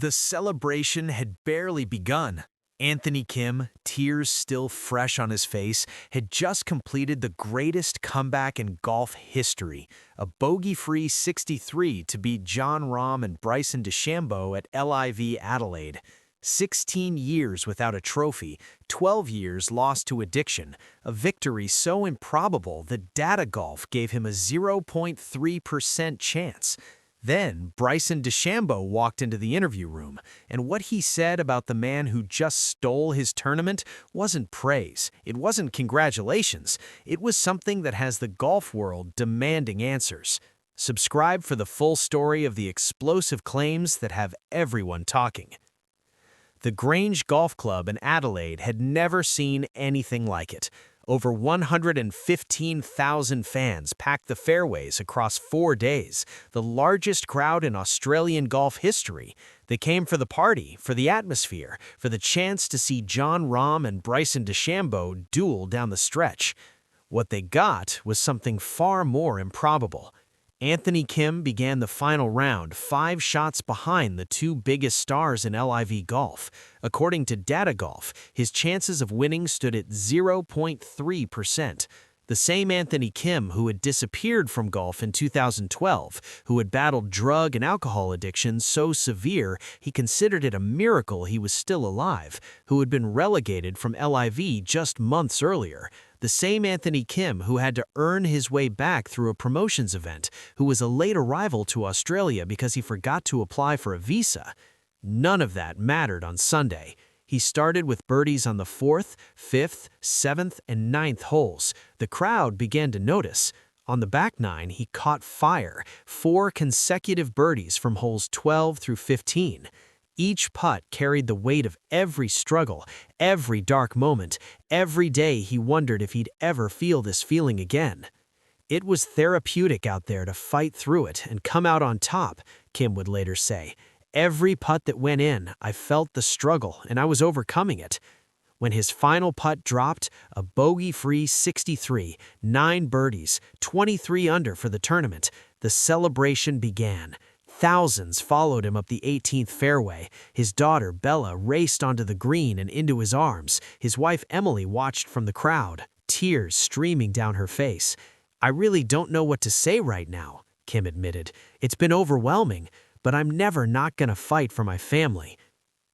The celebration had barely begun. Anthony Kim, tears still fresh on his face, had just completed the greatest comeback in golf history, a bogey-free 63 to beat Jon Rahm and Bryson DeChambeau at LIV Adelaide. 16 years without a trophy, 12 years lost to addiction, a victory so improbable that Data Golf gave him a 0.3% chance. Then Bryson DeChambeau walked into the interview room, and what he said about the man who just stole his tournament wasn't praise, it wasn't congratulations, it was something that has the golf world demanding answers. Subscribe for the full story of the explosive claims that have everyone talking. The Grange Golf Club in Adelaide had never seen anything like it. Over 115,000 fans packed the fairways across 4 days, the largest crowd in Australian golf history. They came for the party, for the atmosphere, for the chance to see Jon Rahm and Bryson DeChambeau duel down the stretch. What they got was something far more improbable. Anthony Kim began the final round 5 shots behind the 2 biggest stars in LIV golf. According to Data Golf, his chances of winning stood at 0.3%. The same Anthony Kim who had disappeared from golf in 2012, who had battled drug and alcohol addiction so severe he considered it a miracle he was still alive, who had been relegated from LIV just months earlier. The same Anthony Kim who had to earn his way back through a promotions event, who was a late arrival to Australia because he forgot to apply for a visa. None of that mattered on Sunday. He started with birdies on the 4th, 5th, 7th, and 9th holes. The crowd began to notice. On the back 9, he caught fire, 4 consecutive birdies from holes 12 through 15. Each putt carried the weight of every struggle, every dark moment, every day he wondered if he'd ever feel this feeling again. It was therapeutic out there to fight through it and come out on top, Kim would later say. Every putt that went in, I felt the struggle and I was overcoming it. When his final putt dropped, a bogey-free 63, 9 birdies, 23 under for the tournament, the celebration began. Thousands followed him up the 18th fairway. His daughter, Bella, raced onto the green and into his arms. His wife, Emily, watched from the crowd, tears streaming down her face. "I really don't know what to say right now," Kim admitted. "It's been overwhelming, but I'm never not gonna fight for my family."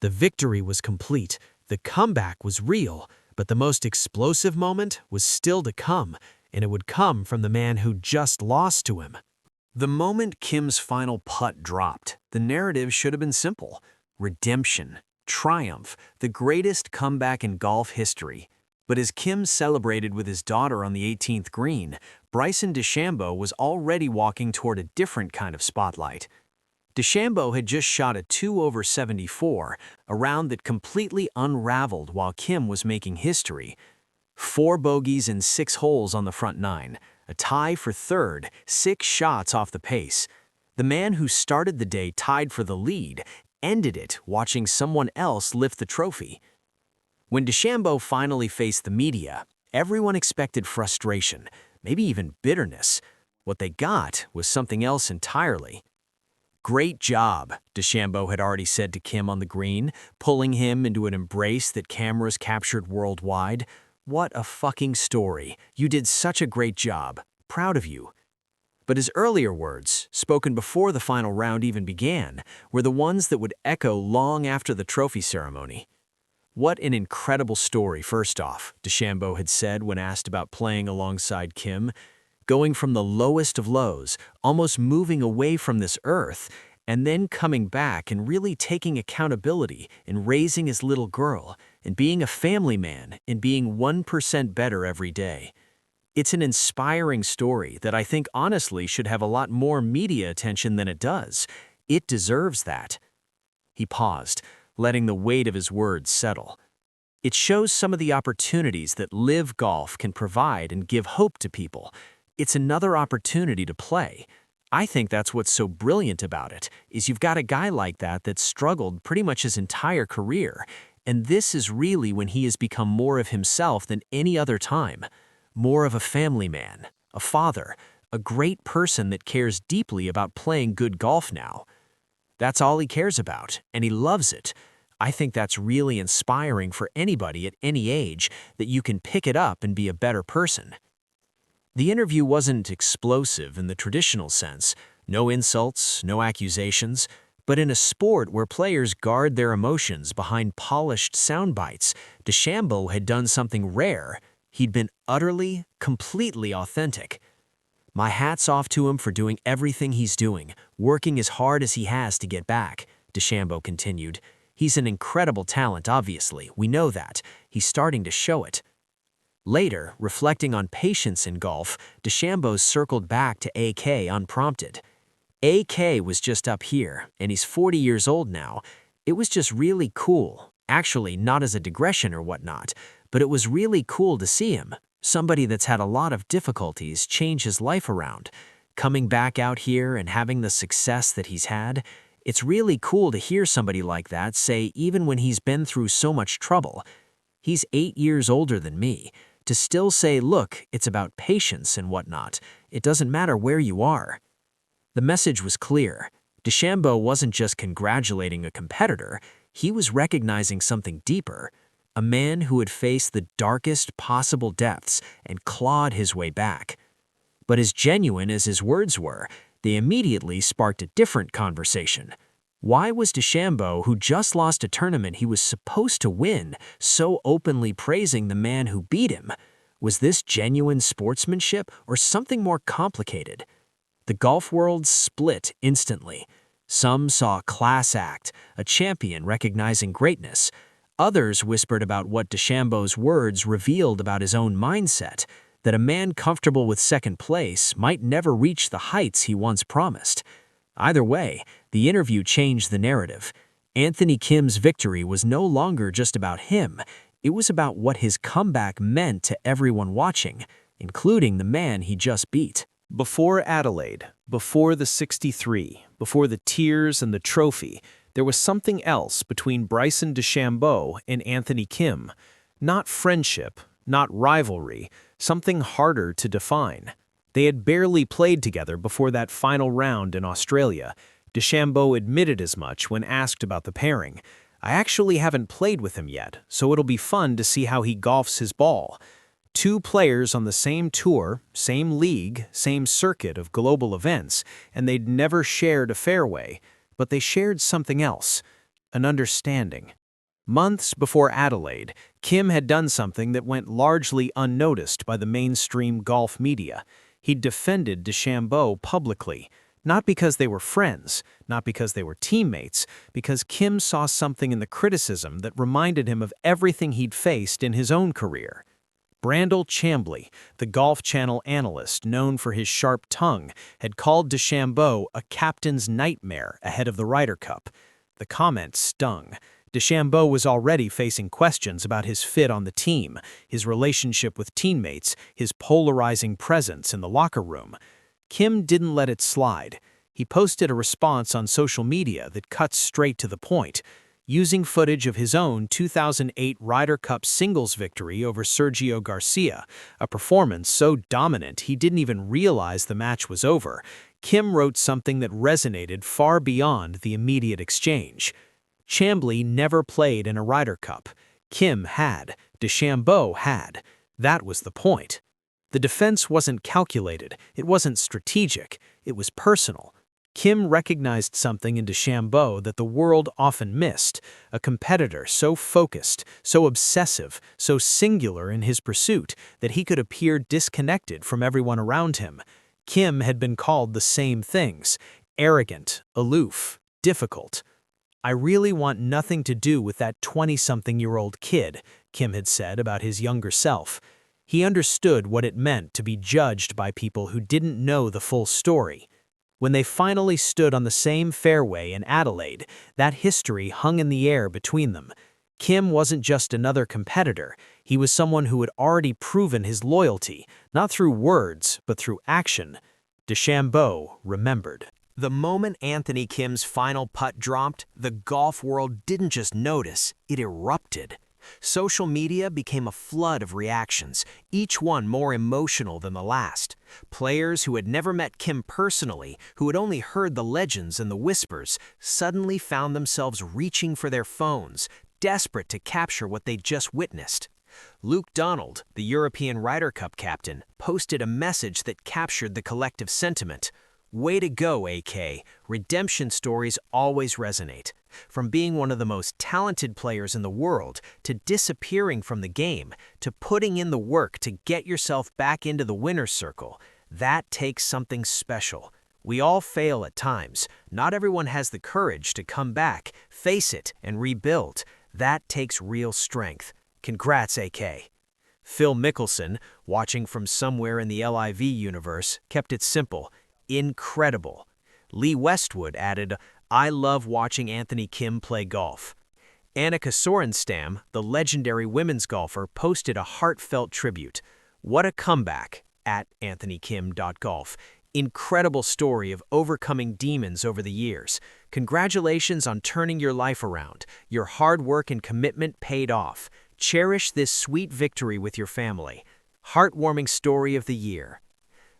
The victory was complete. The comeback was real, but the most explosive moment was still to come, and it would come from the man who just lost to him. The moment Kim's final putt dropped, the narrative should have been simple. Redemption, triumph, the greatest comeback in golf history. But as Kim celebrated with his daughter on the 18th green, Bryson DeChambeau was already walking toward a different kind of spotlight. DeChambeau had just shot a 2 over 74, a round that completely unraveled while Kim was making history. 4 bogeys and 6 holes on the front 9. A tie for third, 6 shots off the pace. The man who started the day tied for the lead ended it watching someone else lift the trophy. When DeChambeau finally faced the media, everyone expected frustration, maybe even bitterness. What they got was something else entirely. "Great job," DeChambeau had already said to Kim on the green, pulling him into an embrace that cameras captured worldwide. "What a fucking story. You did such a great job. Proud of you." But his earlier words, spoken before the final round even began, were the ones that would echo long after the trophy ceremony. "What an incredible story, first off," DeChambeau had said when asked about playing alongside Kim. "Going from the lowest of lows, almost moving away from this earth, and then coming back and really taking accountability and raising his little girl, and being a family man and being 1% better every day. It's an inspiring story that I think honestly should have a lot more media attention than it does. It deserves that." He paused, letting the weight of his words settle. It shows some of the opportunities that LIV Golf can provide and give hope to people. It's another opportunity to play. I think that's what's so brilliant about it, is you've got a guy like that that's struggled pretty much his entire career, and this is really when he has become more of himself than any other time. More of a family man, a father, a great person that cares deeply about playing good golf now. That's all he cares about, and he loves it. I think that's really inspiring for anybody at any age, that you can pick it up and be a better person. The interview wasn't explosive in the traditional sense, no insults, no accusations, but in a sport where players guard their emotions behind polished sound bites, DeChambeau had done something rare. He'd been utterly, completely authentic. My hat's off to him for doing everything he's doing, working as hard as he has to get back, DeChambeau continued. He's an incredible talent, obviously, we know that. He's starting to show it. Later, reflecting on patience in golf, DeChambeau circled back to AK unprompted. AK was just up here, and he's 40 years old now. It was just really cool. Actually, not as a digression or whatnot, but it was really cool to see him. Somebody that's had a lot of difficulties change his life around. Coming back out here and having the success that he's had, it's really cool to hear somebody like that say even when he's been through so much trouble. He's 8 years older than me. To still say, look, it's about patience and whatnot. It doesn't matter where you are. The message was clear. DeChambeau wasn't just congratulating a competitor, he was recognizing something deeper. A man who had faced the darkest possible depths and clawed his way back. But as genuine as his words were, they immediately sparked a different conversation. Why was DeChambeau, who just lost a tournament he was supposed to win, so openly praising the man who beat him? Was this genuine sportsmanship or something more complicated? The golf world split instantly. Some saw a class act, a champion recognizing greatness. Others whispered about what DeChambeau's words revealed about his own mindset, that a man comfortable with second place might never reach the heights he once promised. Either way, the interview changed the narrative. Anthony Kim's victory was no longer just about him. It was about what his comeback meant to everyone watching, including the man he just beat. Before Adelaide, before the 63, before the tears and the trophy, there was something else between Bryson DeChambeau and Anthony Kim. Not friendship, not rivalry, something harder to define. They had barely played together before that final round in Australia. DeChambeau admitted as much when asked about the pairing. I actually haven't played with him yet, so it'll be fun to see how he golfs his ball. Two players on the same tour, same league, same circuit of global events, and they'd never shared a fairway, but they shared something else, an understanding. Months before Adelaide, Kim had done something that went largely unnoticed by the mainstream golf media. He'd defended DeChambeau publicly, not because they were friends, not because they were teammates, because Kim saw something in the criticism that reminded him of everything he'd faced in his own career. Brandel Chambly, the Golf Channel analyst known for his sharp tongue, had called DeChambeau a captain's nightmare ahead of the Ryder Cup. The comment stung. DeChambeau was already facing questions about his fit on the team, his relationship with teammates, his polarizing presence in the locker room. Kim didn't let it slide. He posted a response on social media that cut straight to the point. Using footage of his own 2008 Ryder Cup singles victory over Sergio Garcia, a performance so dominant he didn't even realize the match was over, Kim wrote something that resonated far beyond the immediate exchange. Chambly never played in a Ryder Cup. Kim had. DeChambeau had. That was the point. The defense wasn't calculated, it wasn't strategic, it was personal. Kim recognized something in DeChambeau that the world often missed, a competitor so focused, so obsessive, so singular in his pursuit that he could appear disconnected from everyone around him. Kim had been called the same things: arrogant, aloof, difficult. "I really want nothing to do with that 20-something-year-old kid," Kim had said about his younger self. He understood what it meant to be judged by people who didn't know the full story. When they finally stood on the same fairway in Adelaide, that history hung in the air between them. Kim wasn't just another competitor, he was someone who had already proven his loyalty, not through words, but through action. DeChambeau remembered. The moment Anthony Kim's final putt dropped, the golf world didn't just notice, it erupted. Social media became a flood of reactions, each one more emotional than the last. Players who had never met Kim personally, who had only heard the legends and the whispers, suddenly found themselves reaching for their phones, desperate to capture what they'd just witnessed. Luke Donald, the European Ryder Cup captain, posted a message that captured the collective sentiment. "Way to go, AK. Redemption stories always resonate. From being one of the most talented players in the world, to disappearing from the game, to putting in the work to get yourself back into the winner's circle, that takes something special. We all fail at times. Not everyone has the courage to come back, face it, and rebuild. That takes real strength. Congrats, AK." Phil Mickelson, watching from somewhere in the LIV universe, kept it simple. Incredible. Lee Westwood added, "I love watching Anthony Kim play golf." Annika Sorenstam, the legendary women's golfer, posted a heartfelt tribute. "What a comeback," at anthonykim.golf. "Incredible story of overcoming demons over the years. Congratulations on turning your life around. Your hard work and commitment paid off. Cherish this sweet victory with your family. Heartwarming story of the year."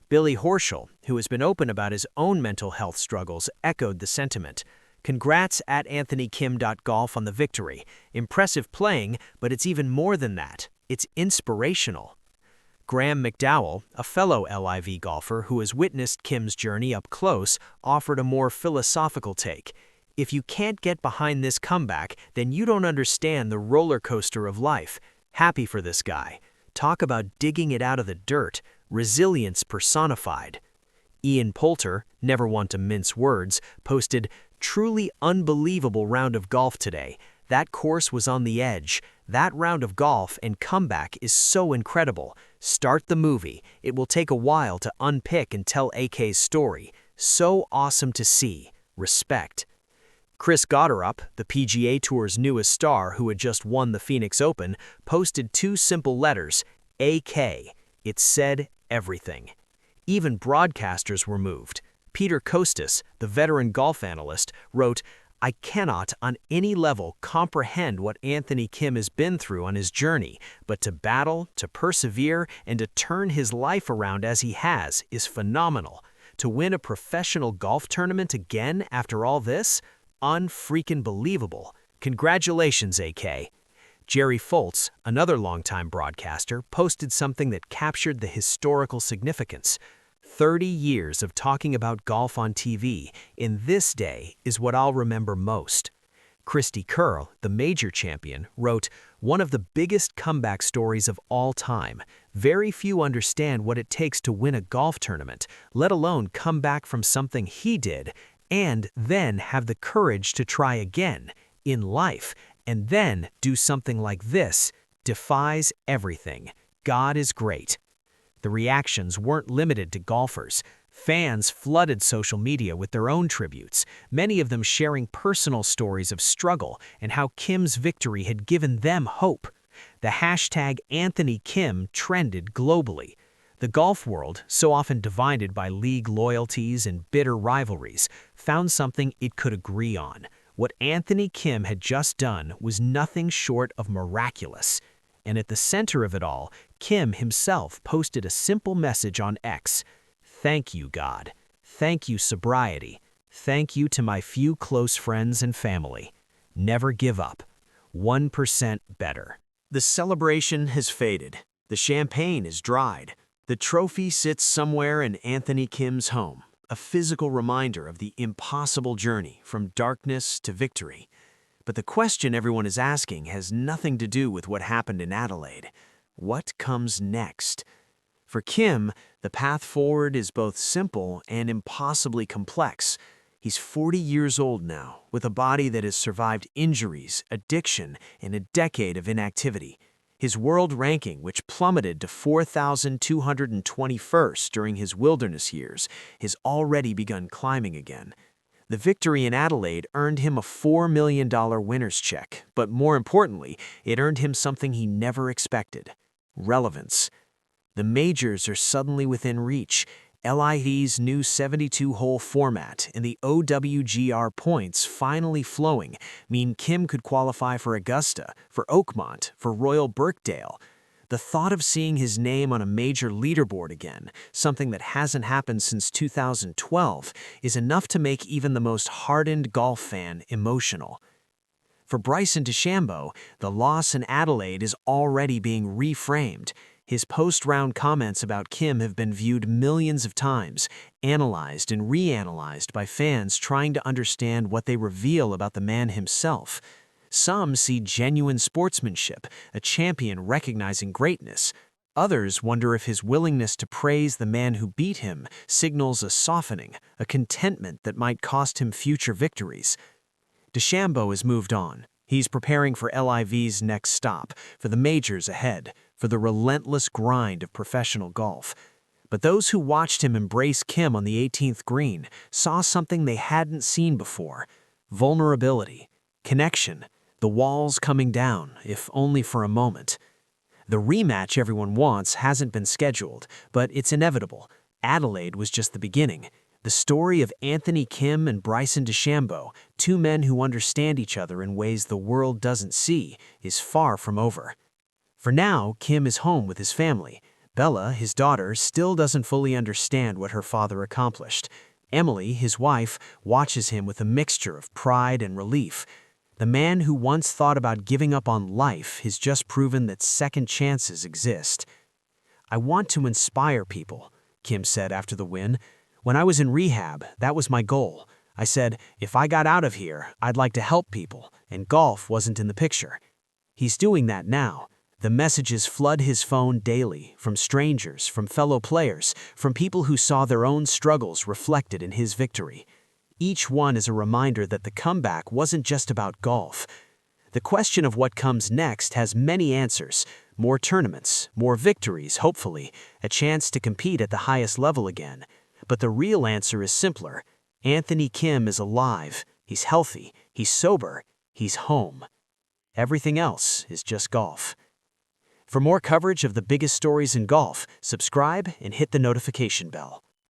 Billy Horschel, who has been open about his own mental health struggles, echoed the sentiment. "Congrats at anthonykim.golf on the victory. Impressive playing, but it's even more than that. It's inspirational." Graham McDowell, a fellow LIV golfer who has witnessed Kim's journey up close, offered a more philosophical take. "If you can't get behind this comeback, then you don't understand the roller coaster of life. Happy for this guy. Talk about digging it out of the dirt. Resilience personified." Ian Poulter, never one to mince words, posted, "Truly unbelievable round of golf today. That course was on the edge. That round of golf and comeback is so incredible. Start the movie. It will take a while to unpick and tell AK's story. So awesome to see. Respect." Chris Gotterup, the PGA Tour's newest star who had just won the Phoenix Open, posted 2 simple letters, AK. It said everything. Even broadcasters were moved. Peter Kostis, the veteran golf analyst, wrote, "I cannot on any level comprehend what Anthony Kim has been through on his journey, but to battle, to persevere, and to turn his life around as he has is phenomenal. To win a professional golf tournament again after all this? Unfreaking believable. Congratulations, AK." Jerry Foltz, another longtime broadcaster, posted something that captured the historical significance. 30 years of talking about golf on TV in this day is what I'll remember most." Christy Curl, the major champion, wrote, "One of the biggest comeback stories of all time. Very few understand what it takes to win a golf tournament, let alone come back from something he did, and then have the courage to try again, in life, and then do something like this. Defies everything. God is great." The reactions weren't limited to golfers. Fans flooded social media with their own tributes, many of them sharing personal stories of struggle and how Kim's victory had given them hope. The hashtag #AnthonyKim trended globally. The golf world, so often divided by league loyalties and bitter rivalries, found something it could agree on. What Anthony Kim had just done was nothing short of miraculous. And at the center of it all, Kim himself posted a simple message on X. "Thank you, God. Thank you, sobriety. Thank you to my few close friends and family. Never give up. 1% better." The celebration has faded. The champagne is dried. The trophy sits somewhere in Anthony Kim's home, a physical reminder of the impossible journey from darkness to victory. But the question everyone is asking has nothing to do with what happened in Adelaide. What comes next? For Kim, the path forward is both simple and impossibly complex. He's 40 years old now, with a body that has survived injuries, addiction, and a decade of inactivity. His world ranking, which plummeted to 4,221st during his wilderness years, has already begun climbing again. The victory in Adelaide earned him a $4 million winner's check, but more importantly, it earned him something he never expected: relevance. The majors are suddenly within reach, LIV's new 72-hole format and the OWGR points finally flowing mean Kim could qualify for Augusta, for Oakmont, for Royal Birkdale. The thought of seeing his name on a major leaderboard again, something that hasn't happened since 2012, is enough to make even the most hardened golf fan emotional. For Bryson DeChambeau, the loss in Adelaide is already being reframed. His post-round comments about Kim have been viewed millions of times, analyzed and reanalyzed by fans trying to understand what they reveal about the man himself. Some see genuine sportsmanship, a champion recognizing greatness. Others wonder if his willingness to praise the man who beat him signals a softening, a contentment that might cost him future victories. DeChambeau has moved on. He's preparing for LIV's next stop, for the majors ahead, for the relentless grind of professional golf. But those who watched him embrace Kim on the 18th green saw something they hadn't seen before: vulnerability, connection, the walls coming down, if only for a moment. The rematch everyone wants hasn't been scheduled, but it's inevitable. Adelaide was just the beginning. The story of Anthony Kim and Bryson DeChambeau, two men who understand each other in ways the world doesn't see, is far from over. For now, Kim is home with his family. Bella, his daughter, still doesn't fully understand what her father accomplished. Emily, his wife, watches him with a mixture of pride and relief. The man who once thought about giving up on life has just proven that second chances exist. "I want to inspire people," Kim said after the win. "When I was in rehab, that was my goal. I said, if I got out of here, I'd like to help people, and golf wasn't in the picture." He's doing that now. The messages flood his phone daily, from strangers, from fellow players, from people who saw their own struggles reflected in his victory. Each one is a reminder that the comeback wasn't just about golf. The question of what comes next has many answers: more tournaments, more victories, hopefully, a chance to compete at the highest level again. But the real answer is simpler. Anthony Kim is alive, he's healthy, he's sober, he's home. Everything else is just golf. For more coverage of the biggest stories in golf, subscribe and hit the notification bell.